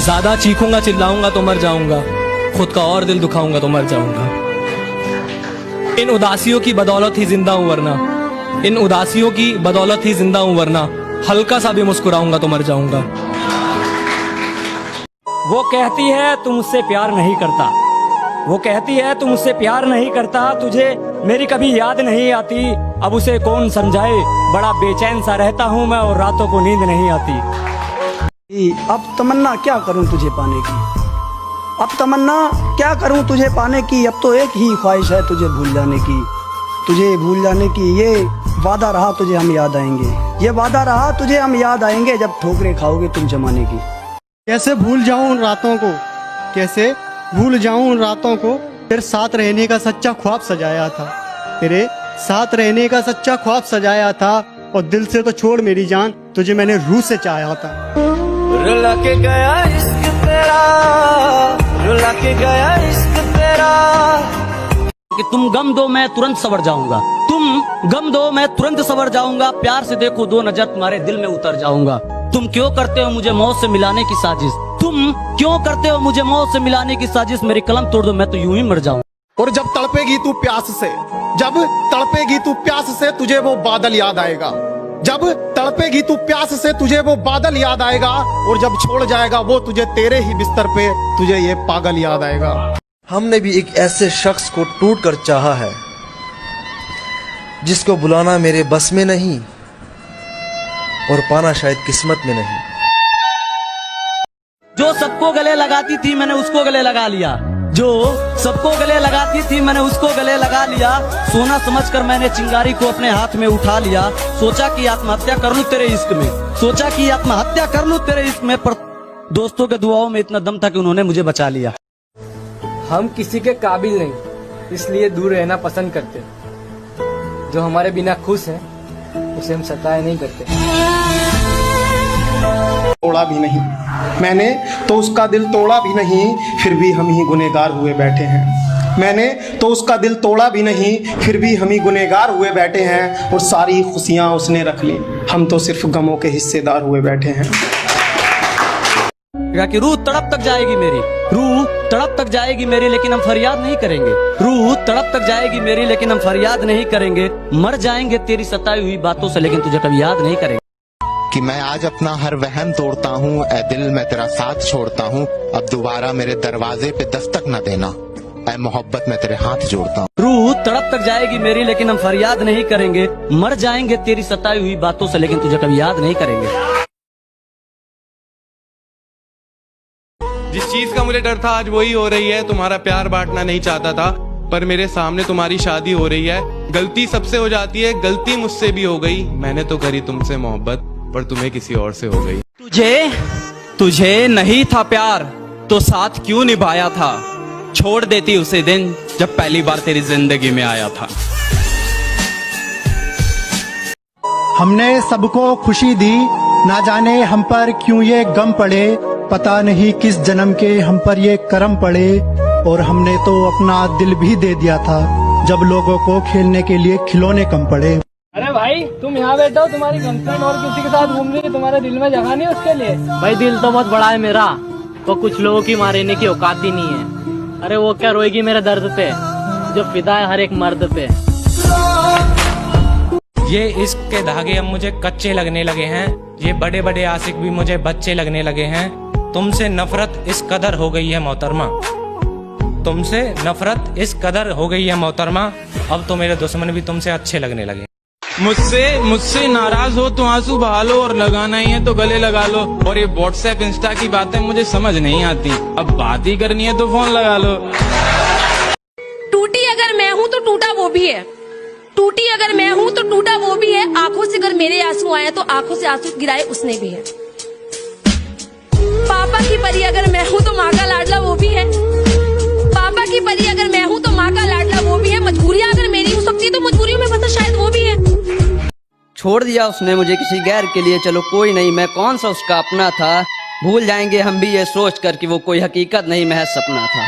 ज्यादा चीखूंगा चिल्लाऊंगा तो मर जाऊंगा, खुद का और दिल दुखाऊंगा तो मर जाऊंगा। इन उदासियों की बदौलत ही जिंदा हूं वरना, इन उदासियों की बदौलत ही जिंदा हूं वरना हल्का सा भी मुस्कुराऊंगा तो मर जाऊंगा। वो कहती है तू मुझसे प्यार नहीं करता, वो कहती है तू मुझसे प्यार नहीं करता, तुझे मेरी कभी याद नहीं आती। अब उसे कौन समझाए, बड़ा बेचैन सा रहता हूँ मैं और रातों को नींद नहीं आती। अब तमन्ना क्या करूँ तुझे पाने की, अब तमन्ना क्या करूँ तुझे पाने की। अब तो एक ही ख्वाहिश है तुझे भूल जाने की, तुझे भूल जाने की। ये वादा रहा तुझे हम याद आएंगे, ये वादा रहा तुझे हम याद आएंगे, जब ठोकरें खाओगे तुम जमाने की। कैसे भूल जाऊं उन रातों को, कैसे भूल जाऊं उन रातों को, तेरे साथ रहने का सच्चा ख्वाब सजाया था, तेरे साथ रहने का सच्चा ख्वाब सजाया था। और दिल से तो छोड़ मेरी जान, तुझे मैंने रूह से चाहा था। रुला के गया इश्क तेरा, रुला के गया इश्क तेरा। कि तुम गम दो मैं तुरंत सवर जाऊंगा, तुम गम दो मैं तुरंत सवर जाऊंगा, प्यार से देखो दो नजर तुम्हारे दिल में उतर जाऊंगा। तुम क्यों करते हो मुझे मौत से मिलाने की साजिश, तुम क्यों करते हो मुझे मौत से मिलाने की साजिश, मेरी कलम तोड़ दो मैं तो यूं ही मर जाऊं। और जब तड़पेगी तू प्यास से, जब तड़पेगी तू प्यास से, तुझे वो बादल याद आएगा। जब तड़पेगी तू प्यास से, तुझे वो बादल याद आएगा। और जब छोड़ जाएगा वो तुझे तेरे ही बिस्तर पे, तुझे ये पागल याद आएगा। हमने भी एक ऐसे शख्स को टूट कर चाहा है, जिसको बुलाना मेरे बस में नहीं और पाना शायद किस्मत में नहीं। जो सबको गले लगाती थी मैंने उसको गले लगा लिया, जो सबको गले लगाती थी मैंने उसको गले लगा लिया। सोना समझकर मैंने चिंगारी को अपने हाथ में उठा लिया। सोचा कि आत्महत्या कर लूं तेरे इश्क में, सोचा कि आत्महत्या कर लूं तेरे इश्क में, पर दोस्तों के दुआओं में इतना दम था कि उन्होंने मुझे बचा लिया। हम किसी के काबिल नहीं, इसलिए दूर रहना पसंद करते। जो हमारे बिना खुश है उसे हम सताए नहीं करते। तोड़ा भी नहीं मैंने तो उसका दिल तोड़ा भी नहीं, फिर भी हम ही गुनहगार हुए बैठे हैं। मैंने तो उसका दिल तोड़ा भी नहीं, फिर भी हम ही गुनहगार हुए बैठे हैं। और सारी खुशियां उसने रख ली, हम तो सिर्फ गमों के हिस्सेदार हुए बैठे हैं। कि रूह तड़प तक जाएगी मेरी, रूह तड़प तक जाएगी मेरी, लेकिन हम फरियाद नहीं करेंगे। रूह तड़प तक जाएगी मेरी, लेकिन हम फरियाद नहीं करेंगे। मर जाएंगे तेरी सताई हुई बातों से, लेकिन तुझे कभी याद नहीं करेंगे। कि मैं आज अपना हर वहम तोड़ता हूँ, ऐ दिल मैं तेरा साथ छोड़ता हूँ, अब दोबारा मेरे दरवाजे पे दस्तक न देना, ऐ मोहब्बत मैं तेरे हाथ जोड़ता हूँ। रूह तड़प तक जाएगी मेरी, लेकिन हम फरियाद नहीं करेंगे। मर जाएंगे तेरी सताई हुई बातों से, लेकिन तुझे कभी याद नहीं करेंगे। जिस चीज का मुझे डर था आज वही हो रही है। तुम्हारा प्यार बांटना नहीं चाहता था, पर मेरे सामने तुम्हारी शादी हो रही है। गलती सबसे हो जाती है, गलती मुझसे भी हो गई। मैंने तो करी तुमसे मोहब्बत, पर तुम्हें किसी और से हो गई। तुझे नहीं था प्यार तो साथ क्यों निभाया था, छोड़ देती उसे दिन जब पहली बार तेरी जिंदगी में आया था। हमने सबको खुशी दी, ना जाने हम पर क्यों ये गम पड़े, पता नहीं किस जन्म के हम पर ये करम पड़े। और हमने तो अपना दिल भी दे दिया था, जब लोगों को खेलने के लिए खिलौने कम पड़े। अरे भाई तुम यहाँ बैठो, तुम्हारी गर्लफ्रेंड और किसी के साथ घूम रही है, तुम्हारे दिल में जगह नहीं उसके लिए। भाई दिल तो बहुत बड़ा है मेरा, तो कुछ लोगों की मारने की औकात ही नहीं है। अरे वो क्या रोएगी मेरे दर्द पे, जो फिदा है हर एक मर्द पे। ये इश्क के धागे अब मुझे कच्चे लगने लगे हैं, ये बड़े बड़े आशिक भी मुझे बच्चे लगने लगे हैं। तुमसे नफरत इस कदर हो गई है मोहतरमा, तुमसे नफरत इस कदर हो गई है मोहतरमा, अब तो मेरे दुश्मन भी तुमसे अच्छे लगने लगे। मुझसे नाराज हो तो आंसू बहा लो, और लगाना ही है तो गले लगा लो। और ये व्हाट्सएप इंस्टा की बातें मुझे समझ नहीं आती, अब बात ही करनी है तो फोन लगा लो। टूटी अगर मैं हूँ तो टूटा वो भी है, टूटी अगर मैं हूँ तो टूटा वो भी है। आंखों से अगर मेरे आंसू आए तो आंखों से आंसू गिराए उसने भी है। पापा की परी अगर मैं हूँ तो माँ का लाडला वो भी है, पापा की परी अगर मैं हूँ तो माँ का लाडला वो भी है। मजबूरियाँ अगर मेरी हो सकती है तो मजबूरियों में फंसा शायद वो भी है। छोड़ दिया उसने मुझे किसी गैर के लिए, चलो कोई नहीं, मैं कौन सा उसका अपना था। भूल जाएंगे हम भी ये सोच कर कि वो कोई हकीकत नहीं महज सपना था।